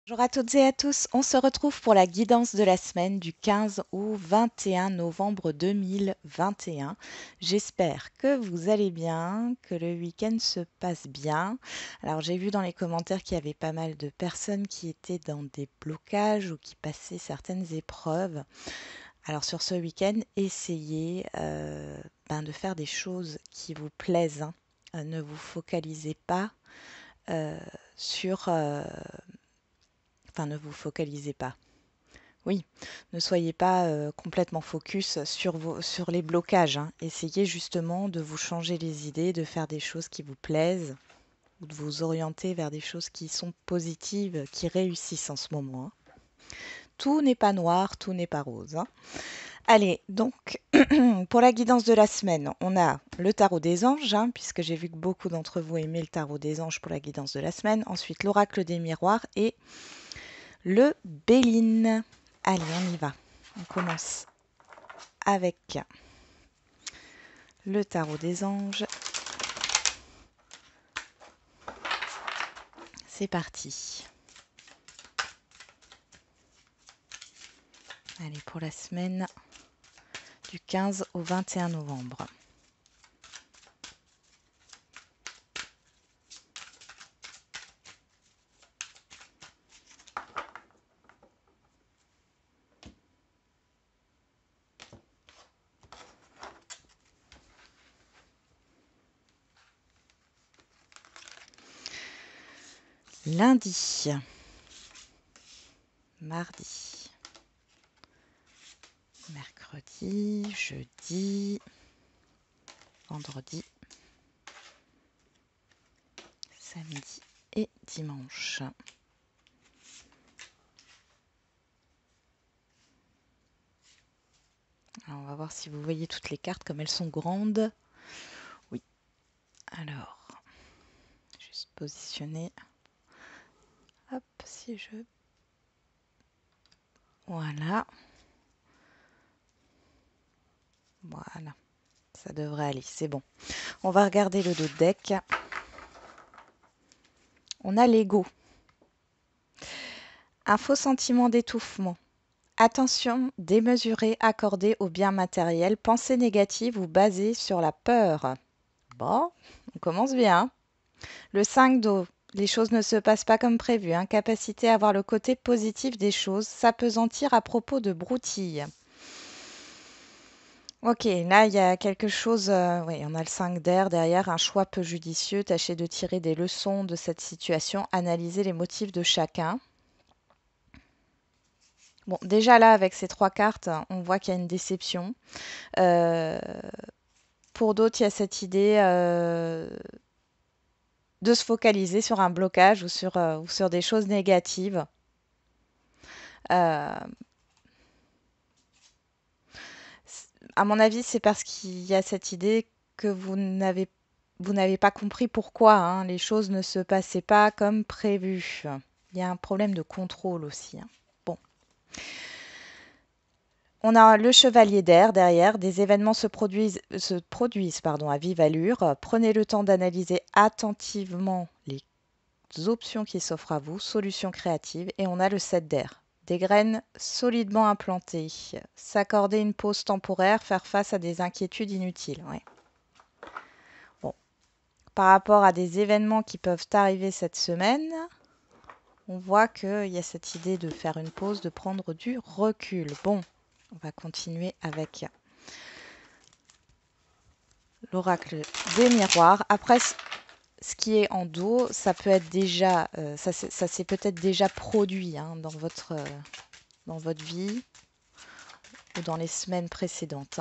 Bonjour à toutes et à tous, on se retrouve pour la guidance de la semaine du 15 au 21 novembre 2021. J'espère que vous allez bien, que le week-end se passe bien. Alors j'ai vu dans les commentaires qu'il y avait pas mal de personnes qui étaient dans des blocages ou qui passaient certaines épreuves. Alors sur ce week-end, essayez de faire des choses qui vous plaisent, hein. Ne vous focalisez pas euh, sur... Enfin, ne vous focalisez pas. Oui, ne soyez pas complètement focus sur les blocages, hein. Essayez justement de vous changer les idées, de faire des choses qui vous plaisent ou de vous orienter vers des choses qui sont positives, qui réussissent en ce moment, hein. Tout n'est pas noir, tout n'est pas rose, hein. Allez, donc pour la guidance de la semaine, on a le tarot des anges, hein, puisque j'ai vu que beaucoup d'entre vous aimaient le tarot des anges pour la guidance de la semaine. Ensuite, l'oracle des miroirs et le Béline. Allez, on y va. On commence avec le tarot des anges. C'est parti. Allez, pour la semaine du 15 au 21 novembre. Lundi, mardi, mercredi, jeudi, vendredi, samedi et dimanche. Alors, on va voir si vous voyez toutes les cartes comme elles sont grandes. Oui. Alors, juste positionner. Hop, si je... Voilà. Voilà. Ça devrait aller, c'est bon. On va regarder le dos de deck. On a l'ego. Un faux sentiment d'étouffement. Attention démesurée accordée aux biens matériels. Pensée négative ou basée sur la peur. Bon, on commence bien. Le 5 d'eau. Les choses ne se passent pas comme prévu. Incapacité à voir le côté positif des choses. S'apesantir à propos de broutilles. Ok, là il y a quelque chose, oui, on a le 5 d'air derrière, un choix peu judicieux, tâchez de tirer des leçons de cette situation, analysez les motifs de chacun. Bon, déjà là, avec ces trois cartes, on voit qu'il y a une déception. Euh, pour d'autres, il y a cette idée de se focaliser sur un blocage ou sur des choses négatives. Euh, à mon avis, c'est parce qu'il y a cette idée que vous n'avez pas compris pourquoi, hein, les choses ne se passaient pas comme prévu. Il y a un problème de contrôle aussi, hein. Bon. On a le chevalier d'air derrière. Des événements se produisent à vive allure. Prenez le temps d'analyser attentivement les options qui s'offrent à vous. Solutions créatives. Et on a le 7 d'air. Des graines solidement implantées. S'accorder une pause temporaire. Faire face à des inquiétudes inutiles. Ouais. Bon. Par rapport à des événements qui peuvent arriver cette semaine, on voit qu'il y a cette idée de faire une pause, de prendre du recul. Bon, on va continuer avec l'oracle des miroirs. Après, ce qui est en dos, ça peut être déjà, ça s'est peut-être déjà produit, hein, dans votre vie ou dans les semaines précédentes.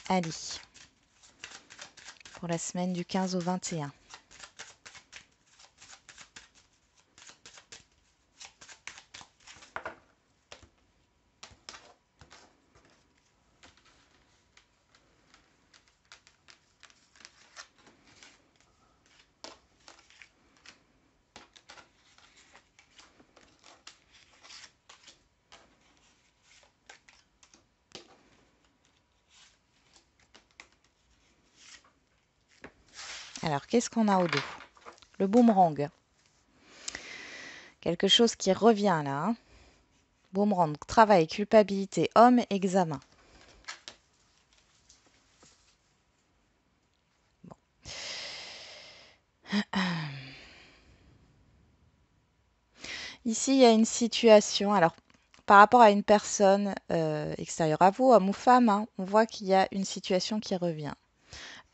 Allez, pour la semaine du 15 au 21. Alors, qu'est-ce qu'on a au dos? Le boomerang. Quelque chose qui revient là. Hein. Boomerang, travail, culpabilité, homme, examen. Bon. Ici, il y a une situation. Alors, par rapport à une personne extérieure à vous, homme ou femme, hein, on voit qu'il y a une situation qui revient.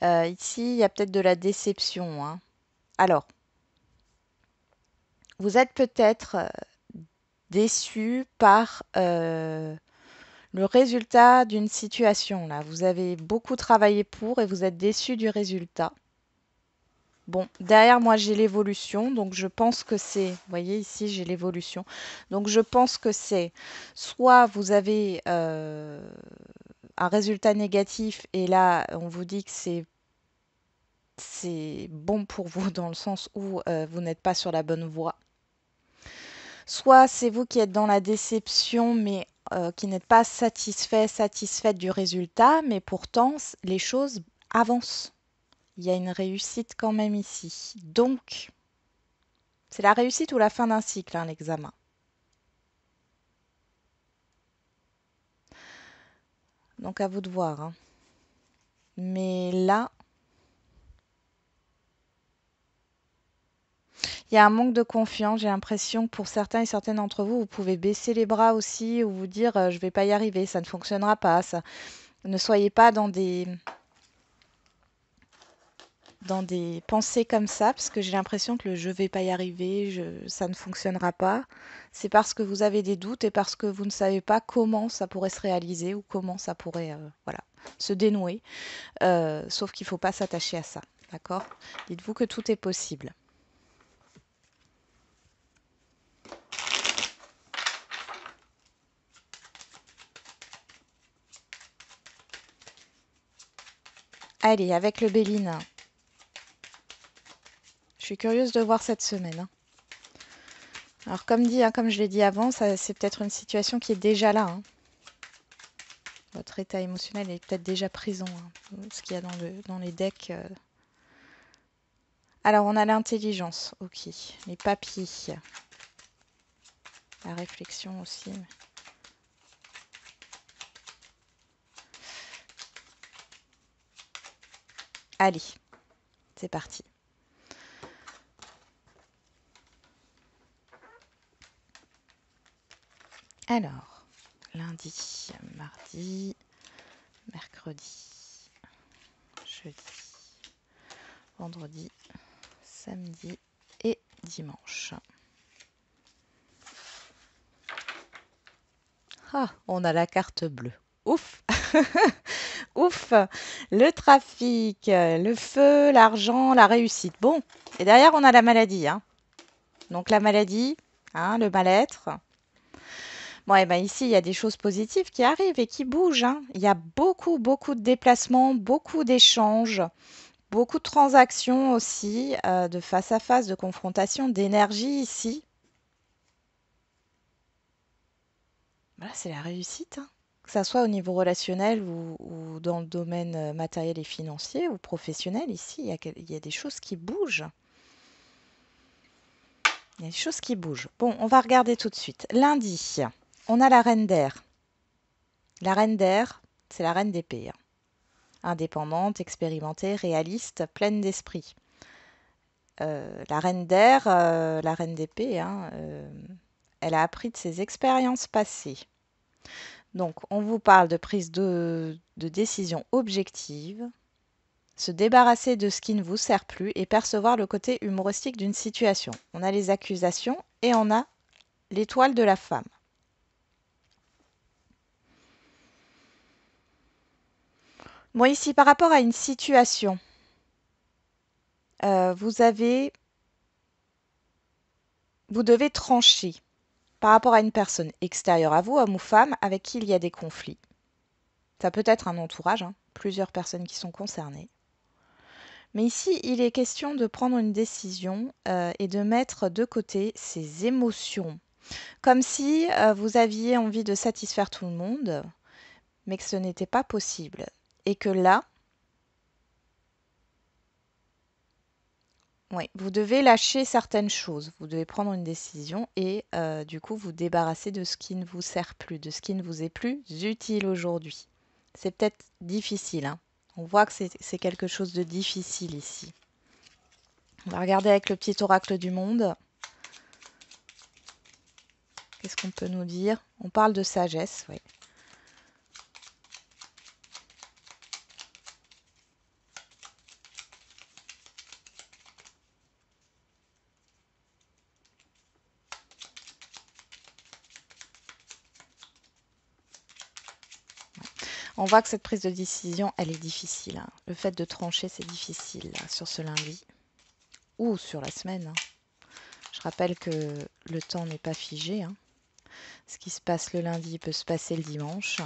Ici, il y a peut-être de la déception. Hein. Alors, vous êtes peut-être déçu par le résultat d'une situation. Là, vous avez beaucoup travaillé pour et vous êtes déçu du résultat. Bon, derrière moi, j'ai l'évolution, donc je pense que c'est, vous voyez ici, j'ai l'évolution. Donc je pense que c'est soit vous avez un résultat négatif et là, on vous dit que c'est bon pour vous dans le sens où vous n'êtes pas sur la bonne voie. Soit c'est vous qui êtes dans la déception, mais qui n'êtes pas satisfaite du résultat, mais pourtant les choses avancent. Il y a une réussite quand même ici. Donc, c'est la réussite ou la fin d'un cycle, hein, l'examen. Donc à vous de voir. Hein. Mais là, il y a un manque de confiance. J'ai l'impression que pour certains et certaines d'entre vous, vous pouvez baisser les bras aussi ou vous dire je ne vais pas y arriver, ça ne fonctionnera pas. Ça. Ne soyez pas dans des pensées comme ça, parce que j'ai l'impression que le je vais pas y arriver, ça ne fonctionnera pas. C'est parce que vous avez des doutes et parce que vous ne savez pas comment ça pourrait se réaliser ou comment ça pourrait voilà, se dénouer. Sauf qu'il ne faut pas s'attacher à ça. D'accord? Dites-vous que tout est possible. Allez, avec le Béline. Je suis curieuse de voir cette semaine. Hein. Alors, comme dit, hein, comme je l'ai dit avant, c'est peut-être une situation qui est déjà là. Hein. Votre état émotionnel est peut-être déjà présent. Hein, ce qu'il y a dans les decks. Alors, on a l'intelligence. Ok. Les papiers. La réflexion aussi. Allez, c'est parti. Alors, lundi, mardi, mercredi, jeudi, vendredi, samedi et dimanche. Ah, on a la carte bleue. Ouf Ouf Le trafic, le feu, l'argent, la réussite. Bon, et derrière, on a la maladie. Hein. Donc la maladie, hein, le mal-être. Bon, et ben ici, il y a des choses positives qui arrivent et qui bougent. Hein. Il y a beaucoup, beaucoup de déplacements, beaucoup d'échanges, beaucoup de transactions aussi, de face à face, de confrontation, d'énergie ici. Voilà, c'est la réussite. Hein. Que ça soit au niveau relationnel ou dans le domaine matériel et financier ou professionnel, ici, il y a des choses qui bougent. Il y a des choses qui bougent. Bon, on va regarder tout de suite. Lundi, on a la reine d'air. La reine d'air, c'est la reine d'épée. Hein. Indépendante, expérimentée, réaliste, pleine d'esprit. La reine d'air, la reine d'épée, hein, elle a appris de ses expériences passées. Donc, on vous parle de prise de décision objective, se débarrasser de ce qui ne vous sert plus et percevoir le côté humoristique d'une situation. On a les accusations et on a l'étoile de la femme. Bon, ici, par rapport à une situation, vous devez trancher par rapport à une personne extérieure à vous, homme ou femme, avec qui il y a des conflits. Ça peut être un entourage, hein, plusieurs personnes qui sont concernées. Mais ici, il est question de prendre une décision et de mettre de côté ses émotions. Comme si vous aviez envie de satisfaire tout le monde, mais que ce n'était pas possible. Et que là, Oui, vous devez lâcher certaines choses. Vous devez prendre une décision et du coup vous débarrasser de ce qui ne vous sert plus, de ce qui ne vous est plus utile aujourd'hui. C'est peut-être difficile, hein. On voit que c'est quelque chose de difficile ici. On va regarder avec le petit oracle du monde. Qu'est-ce qu'on peut nous dire? On parle de sagesse, oui. On voit que cette prise de décision, elle est difficile, hein. Le fait de trancher, c'est difficile là, sur ce lundi ou sur la semaine, hein. Je rappelle que le temps n'est pas figé, hein. Ce qui se passe le lundi peut se passer le dimanche.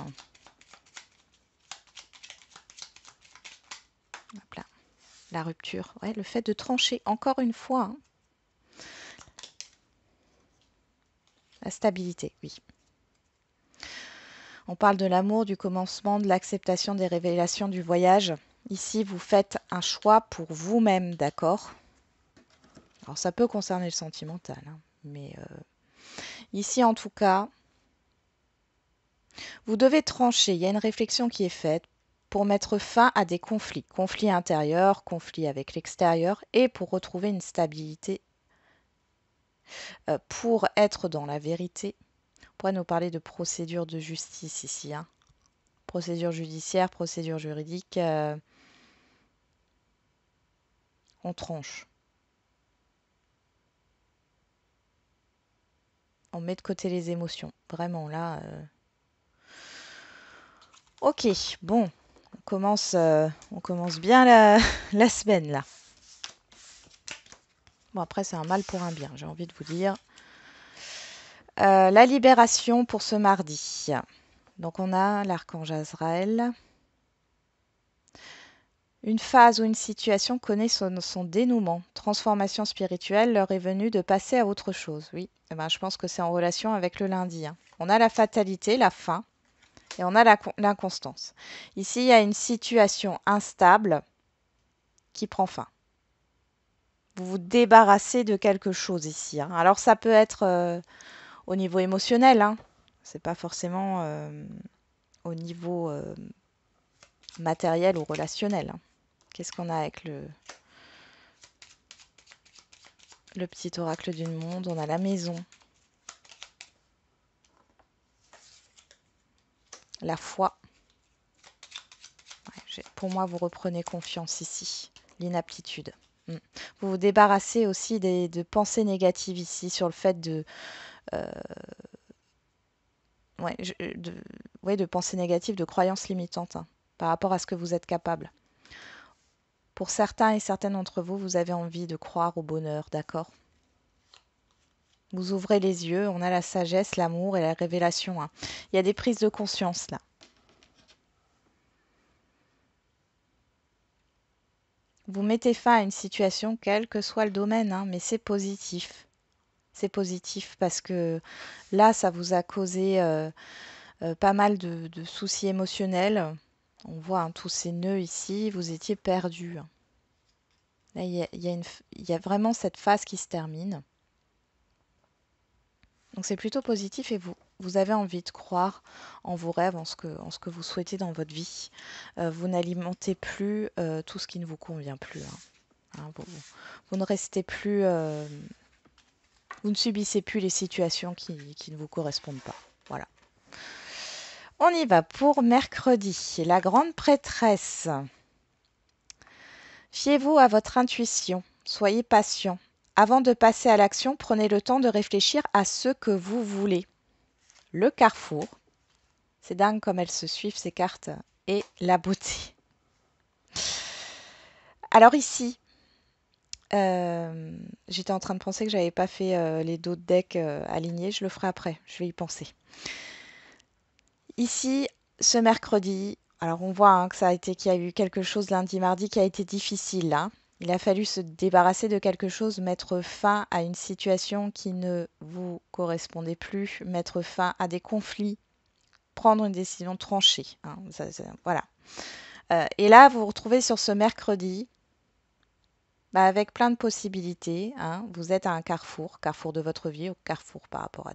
Hop là. La rupture, ouais, le fait de trancher, encore une fois, hein. La stabilité, oui. On parle de l'amour, du commencement, de l'acceptation des révélations du voyage. Ici, vous faites un choix pour vous-même, d'accord? Alors, ça peut concerner le sentimental, hein, mais ici, en tout cas, vous devez trancher. Il y a une réflexion qui est faite pour mettre fin à des conflits. Conflits intérieurs, conflits avec l'extérieur, et pour retrouver une stabilité, pour être dans la vérité. On pourrait nous parler de procédure de justice ici, hein. Procédure judiciaire, procédure juridique, on tranche. On met de côté les émotions. Vraiment, là. Ok, bon. On commence bien la semaine, là. Bon, après, c'est un mal pour un bien, j'ai envie de vous dire. La libération pour ce mardi. Donc, on a l'archange Azraël. Une phase ou une situation connaît son dénouement. Transformation spirituelle, l'heure est venue de passer à autre chose. Oui, eh ben, je pense que c'est en relation avec le lundi, hein. On a la fatalité, la fin, et on a l'inconstance. Ici, il y a une situation instable qui prend fin. Vous vous débarrassez de quelque chose ici, hein. Alors, ça peut être au niveau émotionnel, hein. C'est pas forcément au niveau matériel ou relationnel, hein. Qu'est-ce qu'on a avec le petit oracle du monde? On a la maison, la foi. Ouais, pour moi, vous reprenez confiance ici. L'inaptitude. Vous vous débarrassez aussi de pensées négatives ici sur le fait euh, de pensées négatives, de croyances limitantes, hein, par rapport à ce que vous êtes capable. Pour certains et certaines d'entre vous, vous avez envie de croire au bonheur, d'accord? Vous ouvrez les yeux, on a la sagesse, l'amour et la révélation, hein. Il y a des prises de conscience là. Vous mettez fin à une situation, quel que soit le domaine, hein, mais c'est positif. C'est positif parce que là, ça vous a causé pas mal de soucis émotionnels. On voit, hein, tous ces nœuds ici, vous étiez perdu. Là, il y a vraiment cette phase qui se termine. Donc c'est plutôt positif et vous avez envie de croire en vos rêves, en ce que vous souhaitez dans votre vie. Vous n'alimentez plus tout ce qui ne vous convient plus, hein. Hein, vous ne restez plus, vous ne subissez plus les situations qui ne vous correspondent pas. Voilà. On y va pour mercredi. La grande prêtresse. Fiez-vous à votre intuition. Soyez patient. Avant de passer à l'action, prenez le temps de réfléchir à ce que vous voulez. Le carrefour. C'est dingue comme elles se suivent, ces cartes. Et la beauté. Alors ici, j'étais en train de penser que j'avais pas fait les dos de deck alignés. Je le ferai après. Je vais y penser. Ici, ce mercredi, alors on voit, hein, qu'il y a eu quelque chose lundi, mardi qui a été difficile, hein. Il a fallu se débarrasser de quelque chose, mettre fin à une situation qui ne vous correspondait plus, mettre fin à des conflits, prendre une décision tranchée, hein. Voilà. Et là, vous vous retrouvez sur ce mercredi. Bah, avec plein de possibilités, hein. Vous êtes à un carrefour, carrefour de votre vie ou carrefour par rapport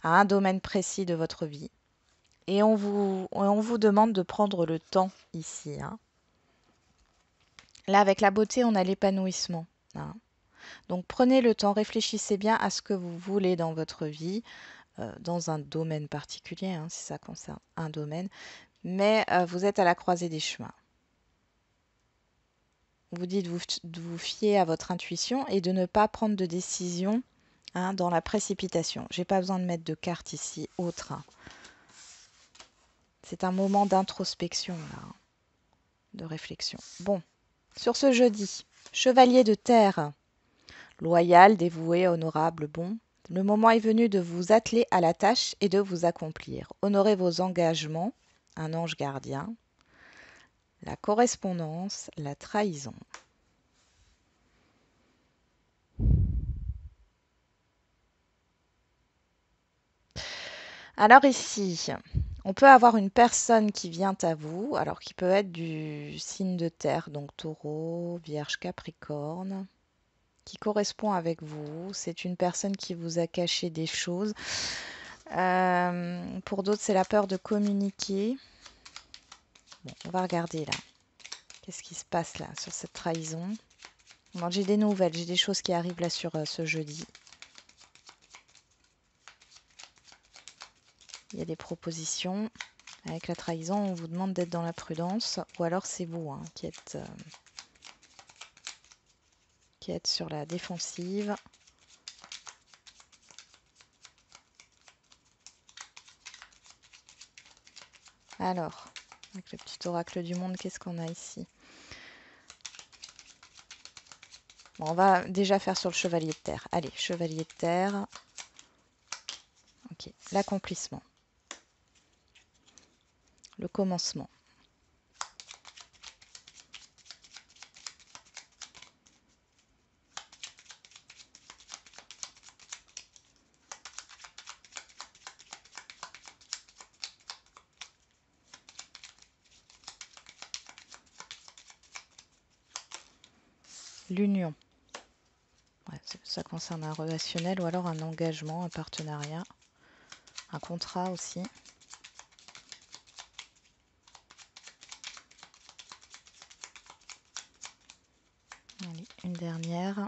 à un domaine précis de votre vie. Et on vous demande de prendre le temps ici, hein. Là, avec la beauté, on a l'épanouissement, hein. Donc prenez le temps, réfléchissez bien à ce que vous voulez dans votre vie, dans un domaine particulier, hein, si ça concerne un domaine. Mais vous êtes à la croisée des chemins. Vous dites de vous fier à votre intuition et de ne pas prendre de décision, hein, dans la précipitation. J'ai pas besoin de mettre de carte ici, autre, hein. C'est un moment d'introspection, là, hein, de réflexion. Bon, sur ce jeudi, chevalier de terre, loyal, dévoué, honorable, bon. Le moment est venu de vous atteler à la tâche et de vous accomplir. Honorez vos engagements, un ange gardien, la correspondance, la trahison. Alors ici, on peut avoir une personne qui vient à vous, alors qui peut être du signe de terre, donc taureau, vierge, capricorne, qui correspond avec vous. C'est une personne qui vous a caché des choses. Pour d'autres, c'est la peur de communiquer. Bon, on va regarder là. Qu'est-ce qui se passe là sur cette trahison? Bon, j'ai des nouvelles, j'ai des choses qui arrivent là sur ce jeudi. Il y a des propositions. Avec la trahison, on vous demande d'être dans la prudence, ou alors c'est vous, hein, qui êtes sur la défensive. Alors, avec le petit oracle du monde, qu'est-ce qu'on a ici? Bon, on va déjà faire sur le chevalier de terre. Allez, chevalier de terre. Ok, l'accomplissement. Le commencement. L'union. Ouais, ça concerne un relationnel ou alors un engagement, un partenariat, un contrat aussi. Allez, une dernière.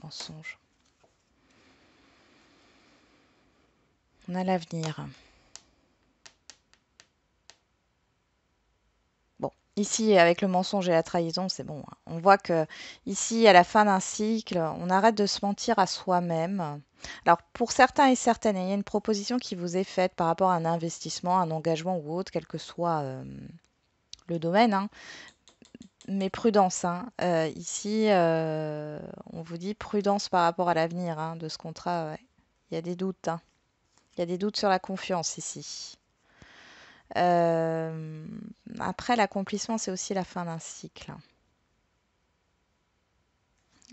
Mensonge. On a l'avenir. Bon, ici, avec le mensonge et la trahison, c'est bon, hein. On voit que ici, à la fin d'un cycle, on arrête de se mentir à soi-même. Alors, pour certains et certaines, il y a une proposition qui vous est faite par rapport à un investissement, un engagement ou autre, quel que soit le domaine, hein. Mais prudence, hein. Ici, on vous dit prudence par rapport à l'avenir, hein, de ce contrat. Ouais. Il y a des doutes, hein. Il y a des doutes sur la confiance ici. Euh, Après, l'accomplissement, c'est aussi la fin d'un cycle.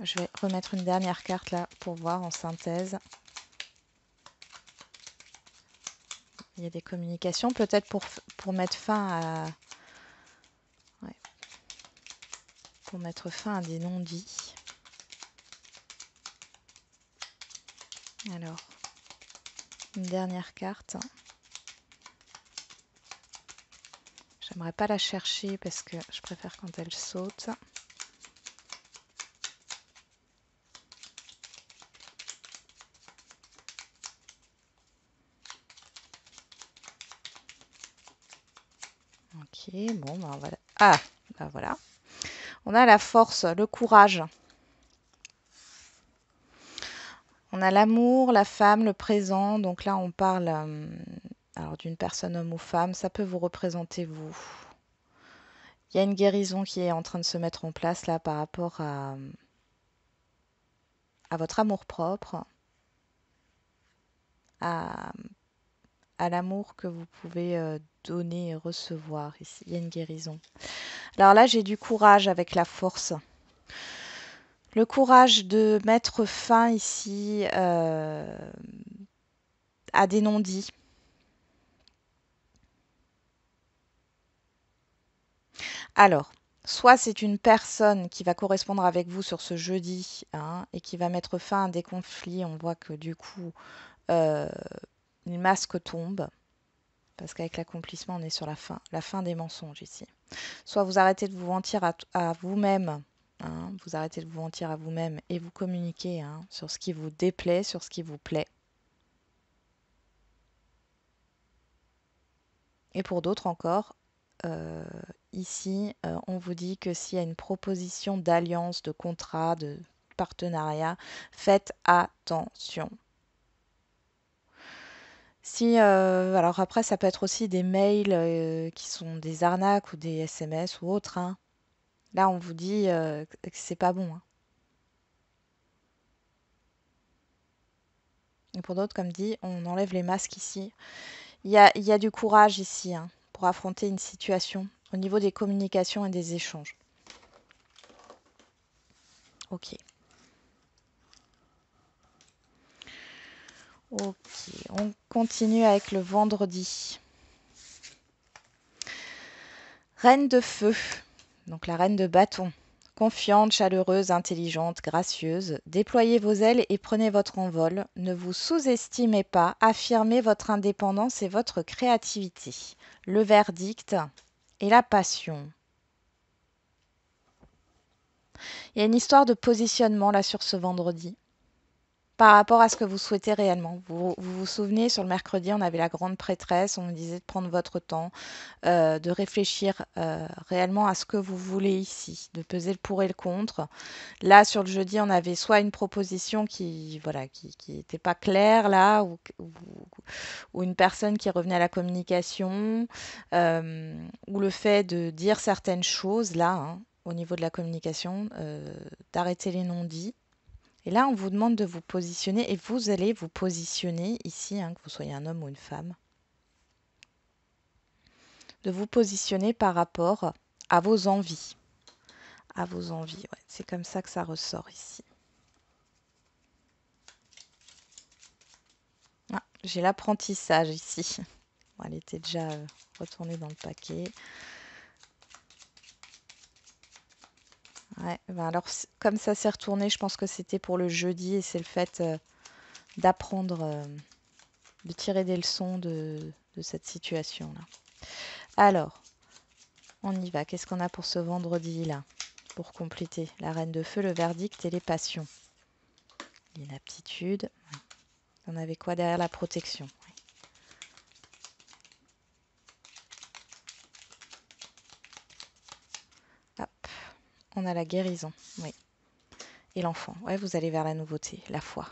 Je vais remettre une dernière carte là pour voir en synthèse. Il y a des communications, peut-être pour mettre fin à... Ouais, pour mettre fin à des non-dits. Alors, une dernière carte. J'aimerais pas la chercher parce que je préfère quand elle saute. Ok, bon, ben voilà. Ah, ben voilà. On a la force, le courage. On a l'amour, la femme, le présent. Donc là, on parle alors d'une personne, homme ou femme. Ça peut vous représenter vous. Il y a une guérison qui est en train de se mettre en place là par rapport à votre amour-propre, à, à l'amour que vous pouvez donner et recevoir. Ici, il y a une guérison. Alors là, j'ai du courage avec la force. Le courage de mettre fin ici à des non-dits. Alors, soit c'est une personne qui va correspondre avec vous sur ce jeudi, hein, et qui va mettre fin à des conflits. On voit que du coup, euh, le masque tombe. Parce qu'avec l'accomplissement, on est sur la fin des mensonges ici. Soit vous arrêtez de vous mentir à vous-même, hein, vous arrêtez de vous mentir à vous-même et vous communiquez, hein, sur ce qui vous déplaît, sur ce qui vous plaît. Et pour d'autres encore, euh, ici, on vous dit que s'il y a une proposition d'alliance, de contrat, de partenariat, faites attention. Si, alors après, ça peut être aussi des mails qui sont des arnaques ou des SMS ou autres, hein. Là, on vous dit que c'est pas bon, hein. Et pour d'autres, comme dit, on enlève les masques ici. Il y a du courage ici, hein, pour affronter une situation au niveau des communications et des échanges. Ok. Ok, on continue avec le vendredi. Reine de feu, donc la reine de bâton. Confiante, chaleureuse, intelligente, gracieuse, déployez vos ailes et prenez votre envol. Ne vous sous-estimez pas, affirmez votre indépendance et votre créativité. Le verdict et la passion. Il y a une histoire de positionnement là sur ce vendredi par rapport à ce que vous souhaitez réellement. Vous souvenez, sur le mercredi, on avait la grande prêtresse, on nous disait de prendre votre temps, de réfléchir réellement à ce que vous voulez ici, de peser le pour et le contre. Là, sur le jeudi, on avait soit une proposition qui voilà, qui était pas claire là, ou une personne qui revenait à la communication, ou le fait de dire certaines choses là, hein, au niveau de la communication, d'arrêter les non-dits. Et là, on vous demande de vous positionner et vous allez vous positionner ici, hein, que vous soyez un homme ou une femme, de vous positionner par rapport à vos envies. À vos envies, ouais. C'est comme ça que ça ressort ici. Ah, j'ai l'apprentissage ici. Bon, elle était déjà retournée dans le paquet. Ouais, ben alors, comme ça s'est retourné, je pense que c'était pour le jeudi et c'est le fait d'apprendre, de tirer des leçons de cette situation-là. Alors, on y va. Qu'est-ce qu'on a pour ce vendredi-là? Pour compléter la reine de feu, le verdict et les passions. L'inaptitude. On avait quoi derrière la protection? Hop, on a la guérison, oui. Et l'enfant. Ouais, vous allez vers la nouveauté, la foi.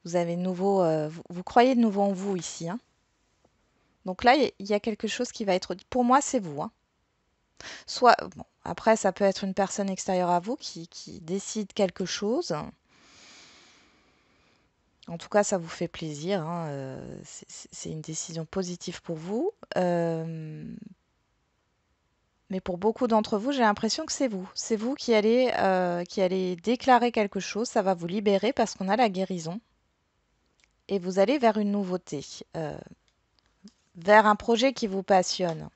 Vous avez de nouveau, vous croyez de nouveau en vous ici, hein. Donc là, il y a quelque chose qui va être dit. Pour moi, c'est vous, hein. Soit, bon, après, ça peut être une personne extérieure à vous qui décide quelque chose. En tout cas, ça vous fait plaisir, hein, c'est une décision positive pour vous. Mais pour beaucoup d'entre vous, j'ai l'impression que c'est vous. C'est vous qui allez déclarer quelque chose. Ça va vous libérer parce qu'on a la guérison. Et vous allez vers une nouveauté, vers un projet qui vous passionne.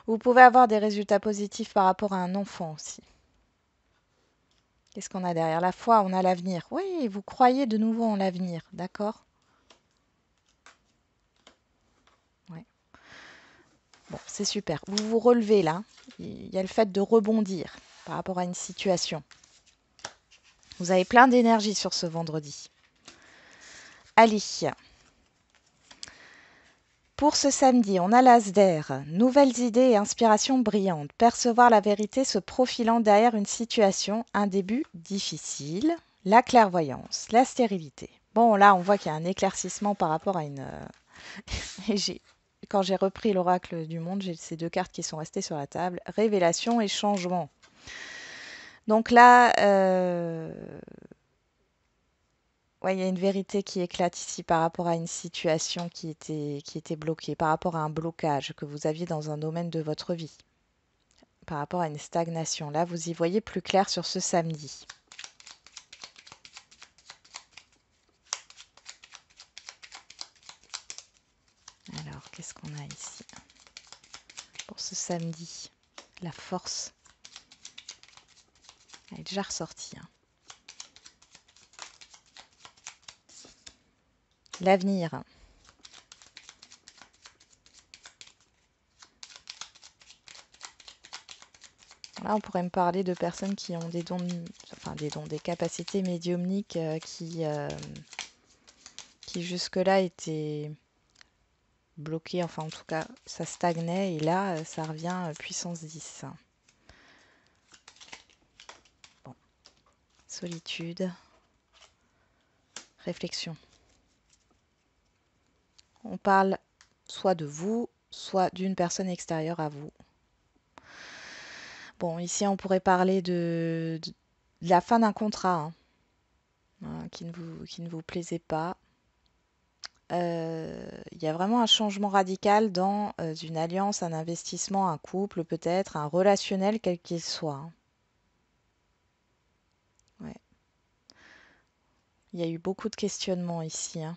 Vous pouvez avoir des résultats positifs par rapport à un enfant aussi. Qu'est-ce qu'on a derrière la foi? On a l'avenir. Oui, vous croyez de nouveau en l'avenir, d'accord? Ouais. Bon, c'est super. Vous vous relevez là. Il y a le fait de rebondir par rapport à une situation. Vous avez plein d'énergie sur ce vendredi. Allez. Pour ce samedi, on a l'as d'air. Nouvelles idées et inspirations brillantes. Percevoir la vérité se profilant derrière une situation. Un début difficile. La clairvoyance. La stérilité. Bon, là, on voit qu'il y a un éclaircissement par rapport à une... Quand j'ai repris l'oracle du monde, j'ai ces deux cartes qui sont restées sur la table. Révélation et changement. Donc là, ouais, il y a une vérité qui éclate ici par rapport à une situation qui était bloquée, par rapport à un blocage que vous aviez dans un domaine de votre vie, par rapport à une stagnation. Là, vous y voyez plus clair sur ce samedi. Alors, qu'est-ce qu'on a ici pour ce samedi? La force. Elle est déjà ressortie. Hein. L'avenir. Là, on pourrait me parler de personnes qui ont des dons, des capacités médiumniques qui jusque-là étaient bloquées, enfin en tout cas ça stagnait et là ça revient puissance 10. Bon. Solitude, réflexion. On parle soit de vous, soit d'une personne extérieure à vous. Bon, ici on pourrait parler de la fin d'un contrat hein, qui ne vous plaisait pas. Il y a vraiment un changement radical dans une alliance, un investissement, un couple peut-être, un relationnel quel qu'il soit. Hein. Ouais. Il y a eu beaucoup de questionnements ici. Hein.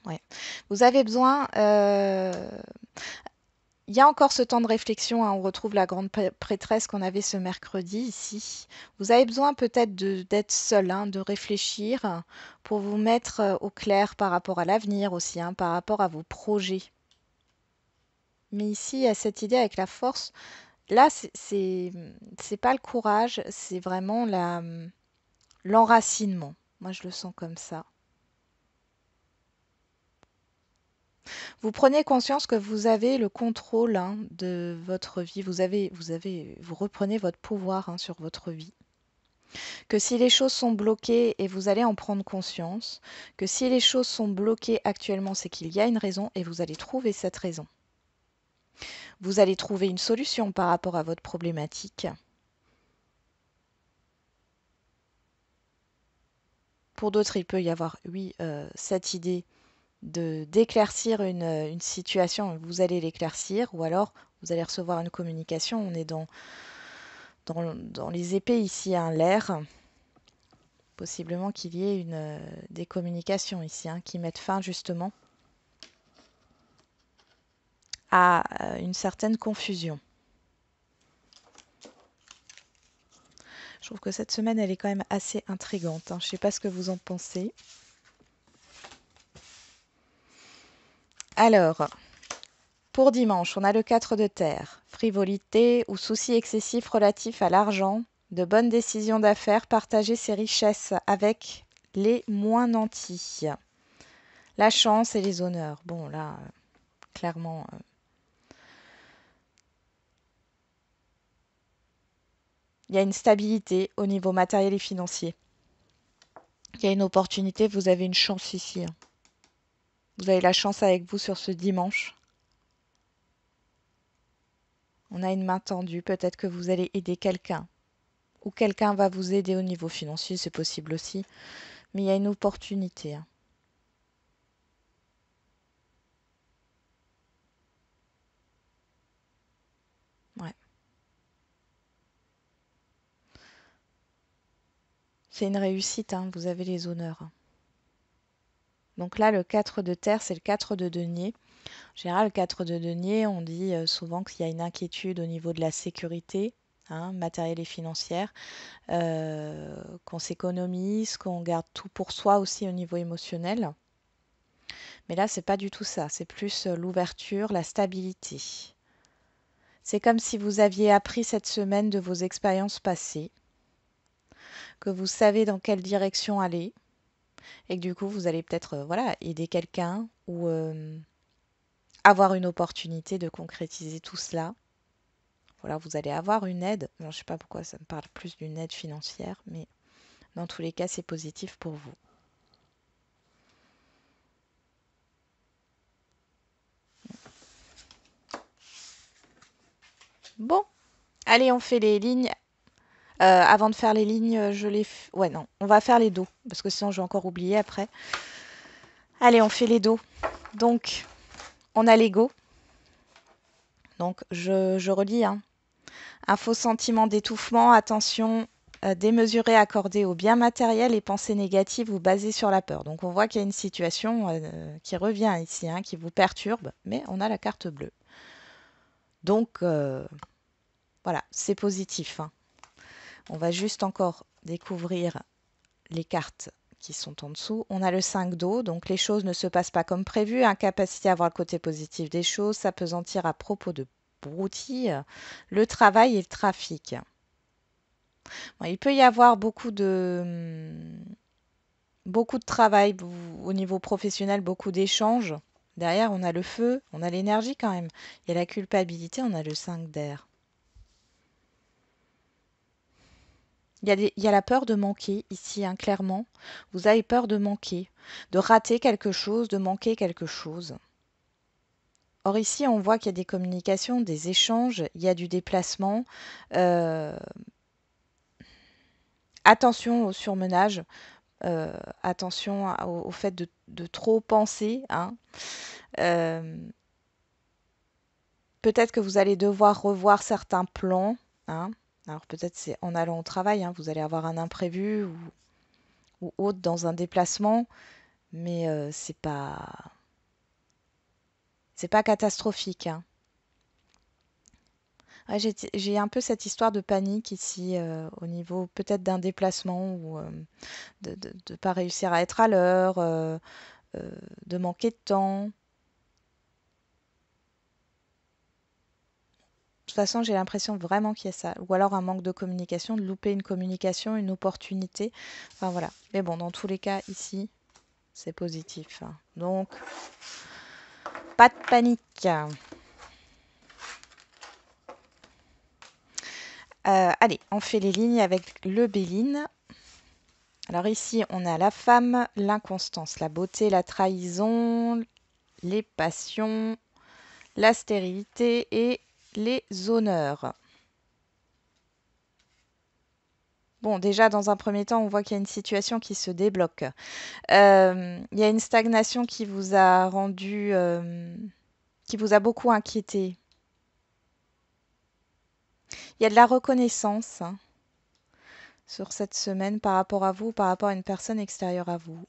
Ouais. Vous avez besoin... il y a encore ce temps de réflexion, hein, on retrouve la grande prêtresse qu'on avait ce mercredi ici. Vous avez besoin peut-être d'être seul, hein, de réfléchir pour vous mettre au clair par rapport à l'avenir aussi, hein, par rapport à vos projets. Mais ici, il y a cette idée avec la force. Là, c'est pas le courage, c'est vraiment l'enracinement. Moi, je le sens comme ça. Vous prenez conscience que vous avez le contrôle hein, de votre vie. Vous reprenez votre pouvoir hein, sur votre vie. Que si les choses sont bloquées, et vous allez en prendre conscience, que si les choses sont bloquées actuellement, c'est qu'il y a une raison et vous allez trouver cette raison. Vous allez trouver une solution par rapport à votre problématique. Pour d'autres, il peut y avoir, oui, cette idée d'éclaircir une situation, vous allez l'éclaircir, ou alors vous allez recevoir une communication. On est dans les épées ici, hein, l'air. Possiblement qu'il y ait des communications ici hein, qui mettent fin justement à une certaine confusion. Je trouve que cette semaine, elle est quand même assez intrigante. Hein. Je ne sais pas ce que vous en pensez. Alors, pour dimanche, on a le 4 de terre. Frivolité ou soucis excessifs relatifs à l'argent, de bonnes décisions d'affaires, partager ses richesses avec les moins nantis. La chance et les honneurs. Bon, là, clairement... il y a une stabilité au niveau matériel et financier. Il y a une opportunité, vous avez une chance ici. Hein. Vous avez la chance avec vous sur ce dimanche. On a une main tendue, peut-être que vous allez aider quelqu'un. Ou quelqu'un va vous aider au niveau financier, c'est possible aussi. Mais il y a une opportunité. Hein. Ouais. C'est une réussite, hein, vous avez les honneurs. Donc là, le 4 de terre, c'est le 4 de denier. En général, le 4 de denier, on dit souvent qu'il y a une inquiétude au niveau de la sécurité hein, matérielle et financière, qu'on s'économise, qu'on garde tout pour soi aussi au niveau émotionnel. Mais là, c'est pas du tout ça. C'est plus l'ouverture, la stabilité. C'est comme si vous aviez appris cette semaine de vos expériences passées, que vous savez dans quelle direction aller, et que du coup, vous allez peut-être voilà, aider quelqu'un ou avoir une opportunité de concrétiser tout cela. Voilà, vous allez avoir une aide. Alors, je ne sais pas pourquoi ça me parle plus d'une aide financière, mais dans tous les cas, c'est positif pour vous. Bon, allez, on fait les lignes. Avant de faire les lignes, je les... Ouais, non, on va faire les dos, parce que sinon je vais encore oublier après. Allez, on fait les dos. Donc, on a l'ego. Donc, je relis. Hein. Un faux sentiment d'étouffement. Attention, démesurée accordée aux biens matériels et pensées négatives ou basées sur la peur. Donc on voit qu'il y a une situation qui revient ici, hein, qui vous perturbe, mais on a la carte bleue. Donc voilà, c'est positif, hein. On va juste encore découvrir les cartes qui sont en dessous. On a le 5 d'eau, donc les choses ne se passent pas comme prévu. Incapacité à voir le côté positif des choses, s'apesantir à propos de broutilles, le travail et le trafic. Bon, il peut y avoir beaucoup de travail au niveau professionnel, beaucoup d'échanges. Derrière, on a le feu, on a l'énergie quand même. Il y a la culpabilité, on a le 5 d'air. Il y a la peur de manquer ici, hein, clairement. Vous avez peur de manquer, de rater quelque chose, de manquer quelque chose. Or ici, on voit qu'il y a des communications, des échanges, il y a du déplacement. Euh, attention au surmenage, attention au fait de trop penser, hein. Euh, peut-être que vous allez devoir revoir certains plans, hein. Alors peut-être c'est en allant au travail, hein, vous allez avoir un imprévu ou autre dans un déplacement, mais c'est pas catastrophique, hein. Ouais, j'ai un peu cette histoire de panique ici au niveau peut-être d'un déplacement ou de ne pas réussir à être à l'heure, euh, de manquer de temps. De toute façon, j'ai l'impression vraiment qu'il y a ça. Ou alors un manque de communication, de louper une communication, une opportunité. Enfin voilà. Mais bon, dans tous les cas, ici, c'est positif, hein. Donc, pas de panique. Allez, on fait les lignes avec le Béline. Alors ici, on a la femme, l'inconstance, la beauté, la trahison, les passions, la stérilité et les honneurs. Bon, déjà, dans un premier temps, on voit qu'il y a une situation qui se débloque. Il y a une stagnation qui vous a rendu, qui vous a beaucoup inquiété. Il y a de la reconnaissance, hein, sur cette semaine par rapport à vous, par rapport à une personne extérieure à vous.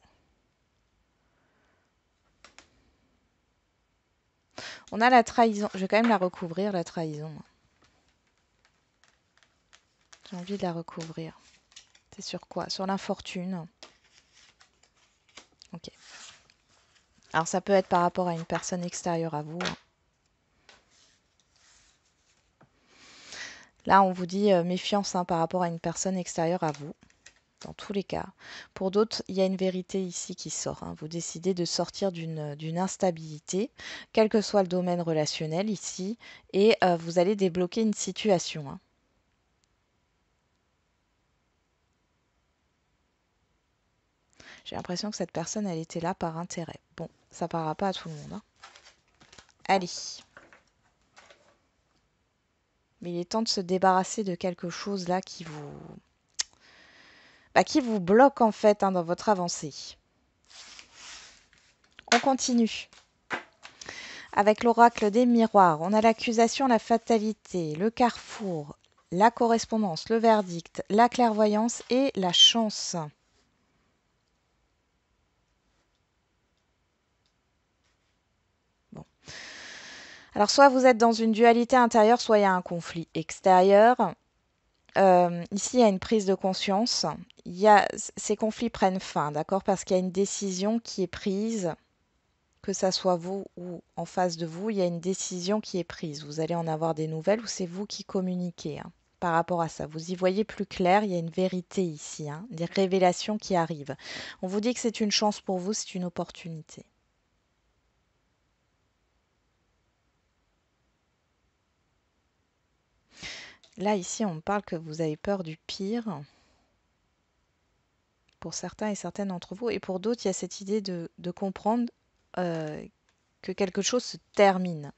On a la trahison. Je vais quand même la recouvrir, la trahison. J'ai envie de la recouvrir. C'est sur quoi? Sur l'infortune. Ok. Alors ça peut être par rapport à une personne extérieure à vous, hein. Là, on vous dit méfiance, hein, par rapport à une personne extérieure à vous, dans tous les cas. Pour d'autres, il y a une vérité ici qui sort, hein. Vous décidez de sortir d'une instabilité, quel que soit le domaine relationnel ici, et vous allez débloquer une situation, hein. J'ai l'impression que cette personne, elle était là par intérêt. Bon, ça ne parlera pas à tout le monde, hein. Allez. Mais il est temps de se débarrasser de quelque chose là qui vous bloque en fait, hein, dans votre avancée. On continue. Avec l'oracle des miroirs, on a l'accusation, la fatalité, le carrefour, la correspondance, le verdict, la clairvoyance et la chance. Bon. Alors soit vous êtes dans une dualité intérieure, soit il y a un conflit extérieur. Ici, il y a une prise de conscience. Ces conflits prennent fin, d'accord? Parce qu'il y a une décision qui est prise, que ça soit vous ou en face de vous, il y a une décision qui est prise. Vous allez en avoir des nouvelles ou c'est vous qui communiquez, hein, par rapport à ça. Vous y voyez plus clair, il y a une vérité ici, hein, des révélations qui arrivent. On vous dit que c'est une chance pour vous, c'est une opportunité. Là, ici, on me parle que vous avez peur du pire pour certains et certaines d'entre vous. Et pour d'autres, il y a cette idée de comprendre euh, que quelque chose se termine.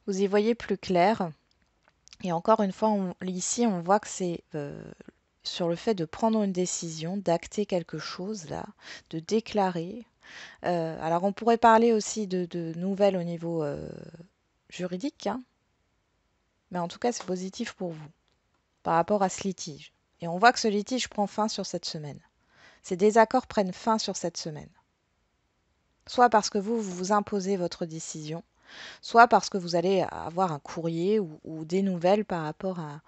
Vous y voyez plus clair. Et encore une fois, ici, on voit que c'est sur le fait de prendre une décision, d'acter quelque chose là, de déclarer. Alors, on pourrait parler aussi de nouvelles au niveau juridique, hein, mais en tout cas, c'est positif pour vous par rapport à ce litige. Et on voit que ce litige prend fin sur cette semaine. Ces désaccords prennent fin sur cette semaine. Soit parce que vous vous imposez votre décision, soit parce que vous allez avoir un courrier ou des nouvelles par rapport à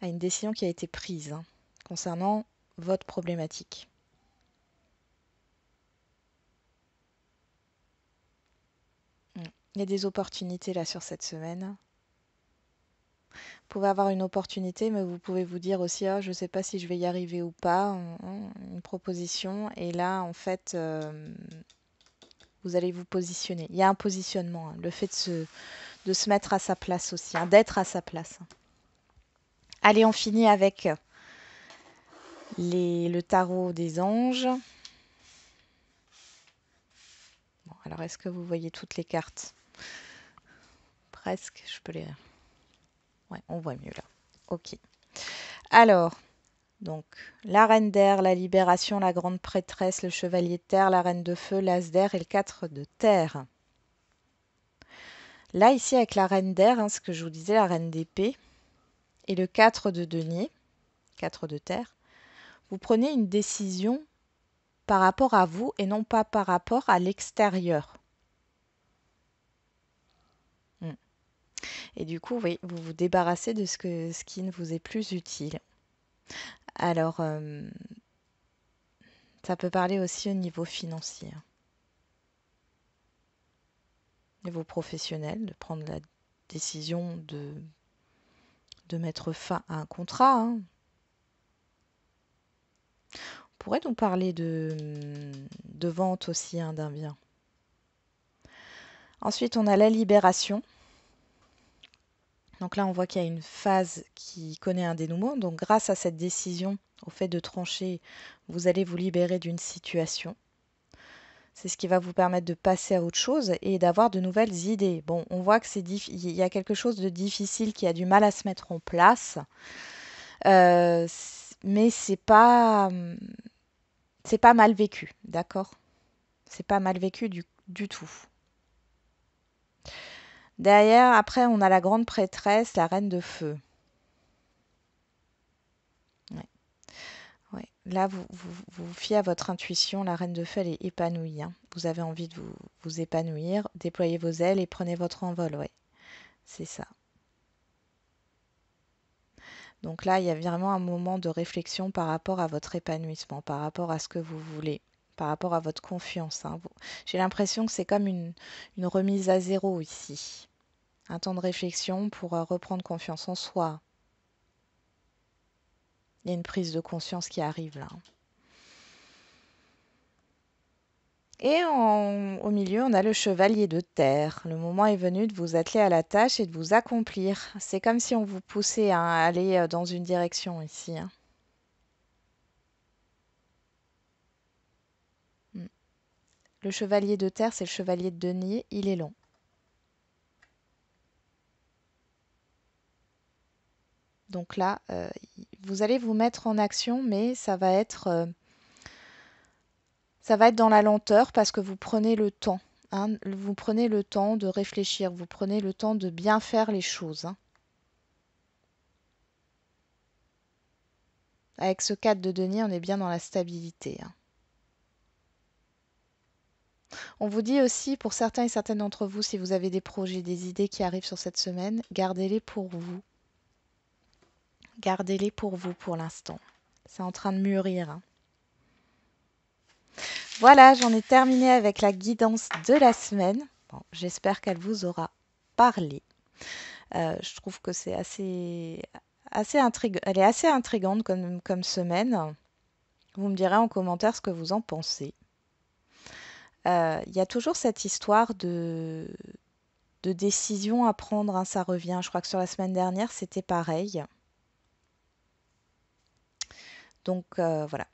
une décision qui a été prise hein, concernant votre problématique. Il y a des opportunités là sur cette semaine. Vous pouvez avoir une opportunité, mais vous pouvez vous dire aussi, je ne sais pas si je vais y arriver ou pas, une proposition. Et là, en fait, vous allez vous positionner. Il y a un positionnement, hein, le fait de se mettre à sa place aussi, hein, d'être à sa place. Allez, on finit avec le tarot des anges. Bon, alors, est-ce que vous voyez toutes les cartes? Presque, je peux les... Ouais, on voit mieux là. Ok. Alors, donc, la reine d'air, la libération, la grande prêtresse, le chevalier de terre, la reine de feu, l'as d'air et le 4 de terre. Là, ici, avec la reine d'air, hein, ce que je vous disais, la reine d'épée, et le 4 de denier, 4 de terre, vous prenez une décision par rapport à vous et non pas par rapport à l'extérieur. Et du coup, oui, vous vous débarrassez de ce qui ne vous est plus utile. Alors, ça peut parler aussi au niveau financier, au niveau professionnel, de prendre la décision de mettre fin à un contrat. Hein. On pourrait donc parler de vente aussi hein, d'un bien. Ensuite, on a la libération. Donc là, on voit qu'il y a une phase qui connaît un dénouement. Donc grâce à cette décision, au fait de trancher, vous allez vous libérer d'une situation. C'est ce qui va vous permettre de passer à autre chose et d'avoir de nouvelles idées. Bon, on voit que il y a quelque chose de difficile qui a du mal à se mettre en place. Mais c'est pas mal vécu, d'accord? C'est pas mal vécu du tout. Derrière, après, on a la grande prêtresse, la reine de feu. Ouais. Ouais. Là, vous fiez à votre intuition. La reine de feu, elle est épanouie. Hein. Vous avez envie de vous épanouir. Déployez vos ailes et prenez votre envol. Ouais, c'est ça. Donc là, il y a vraiment un moment de réflexion par rapport à votre épanouissement, par rapport à ce que vous voulez, par rapport à votre confiance. Hein. J'ai l'impression que c'est comme une remise à zéro ici. Un temps de réflexion pour reprendre confiance en soi. Il y a une prise de conscience qui arrive là. Et au milieu, on a le chevalier de terre. Le moment est venu de vous atteler à la tâche et de vous accomplir. C'est comme si on vous poussait hein, à aller dans une direction ici. Hein. Le chevalier de terre, c'est le chevalier de denier. Il est long. Donc là, vous allez vous mettre en action, mais ça va être dans la lenteur parce que vous prenez le temps. Hein, vous prenez le temps de réfléchir, vous prenez le temps de bien faire les choses. Hein. Avec ce 4 de denier, on est bien dans la stabilité. Hein. On vous dit aussi, pour certains et certaines d'entre vous, si vous avez des projets, des idées qui arrivent sur cette semaine, gardez-les pour vous. Gardez-les pour vous pour l'instant. C'est en train de mûrir. Hein. Voilà, j'en ai terminé avec la guidance de la semaine. Bon, j'espère qu'elle vous aura parlé. Je trouve que c'est assez intriguant. Elle est assez intrigante comme semaine. Vous me direz en commentaire ce que vous en pensez. Il y a toujours cette histoire de décision à prendre. Hein, ça revient. Je crois que sur la semaine dernière, c'était pareil. Donc voilà.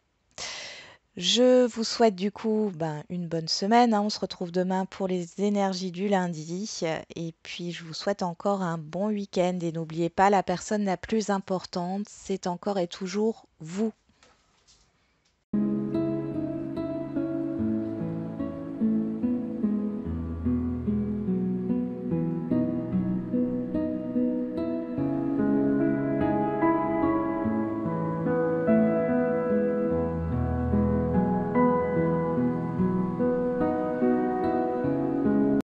Je vous souhaite du coup une bonne semaine. Hein. On se retrouve demain pour les énergies du lundi. Et puis je vous souhaite encore un bon week-end. Et n'oubliez pas, la personne la plus importante, c'est encore et toujours vous.